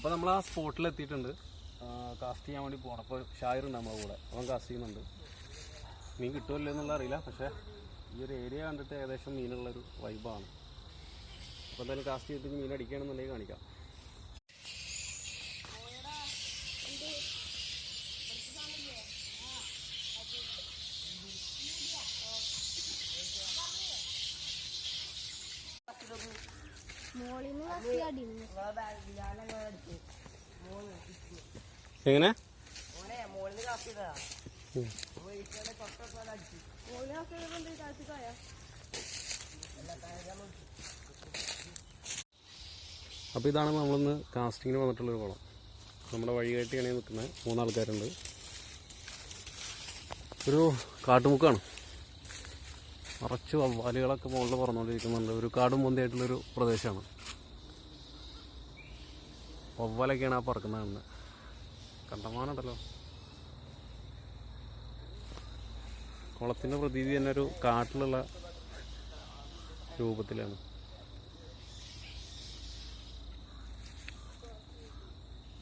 അപ്പോൾ നമ്മൾ ആ സ്പോട്ടിൽ എത്തിയിട്ടുണ്ട്. കാസ്റ്റ് ചെയ്യാൻ വേണ്ടി പോകണം. അപ്പോൾ ഷായറുണ്ട് നമ്മുടെ കൂടെ, അവൻ കാസ്റ്റ് ചെയ്യുന്നുണ്ട്. മീൻ കിട്ടുമല്ലോ എന്നുള്ള അറിയില്ല, പക്ഷേ ഈ ഒരു ഏരിയ കണ്ടിട്ട് ഏകദേശം മീനുള്ളൊരു വൈബാണ്. അപ്പോൾ എന്തായാലും കാസ്റ്റ് ചെയ്തിട്ട് മീൻ അടിക്കുകയാണെന്നുണ്ടെങ്കിൽ കാണിക്കാം. എങ്ങനെ അപ്പോൾ ഇതാണ് നമ്മളിന്ന് കാസ്റ്റിങ്ങിന് വന്നിട്ടുള്ളൊരു കുളം. നമ്മുടെ വഴികാട്ടിയാണ് നിൽക്കുന്നത്. 3 ആൾക്കാരുണ്ട്. ഒരു കാട്ടുമുക്കാണ്. നിറച്ച് വവ്വാലുകളൊക്കെ മുകളിൽ പറന്നുകൊണ്ടിരിക്കുന്നുണ്ട്. ഒരു കാടും പൊന്തിയായിട്ടുള്ളൊരു പ്രദേശമാണ്. വവ്വാലൊക്കെയാണ് ആ പറക്കുന്നത് കാണുന്നത്. കണ്ടമാനുണ്ടല്ലോ. കുളത്തിൻ്റെ പ്രതീതി തന്നെ ഒരു കാട്ടിലുള്ള രൂപത്തിലാണ്.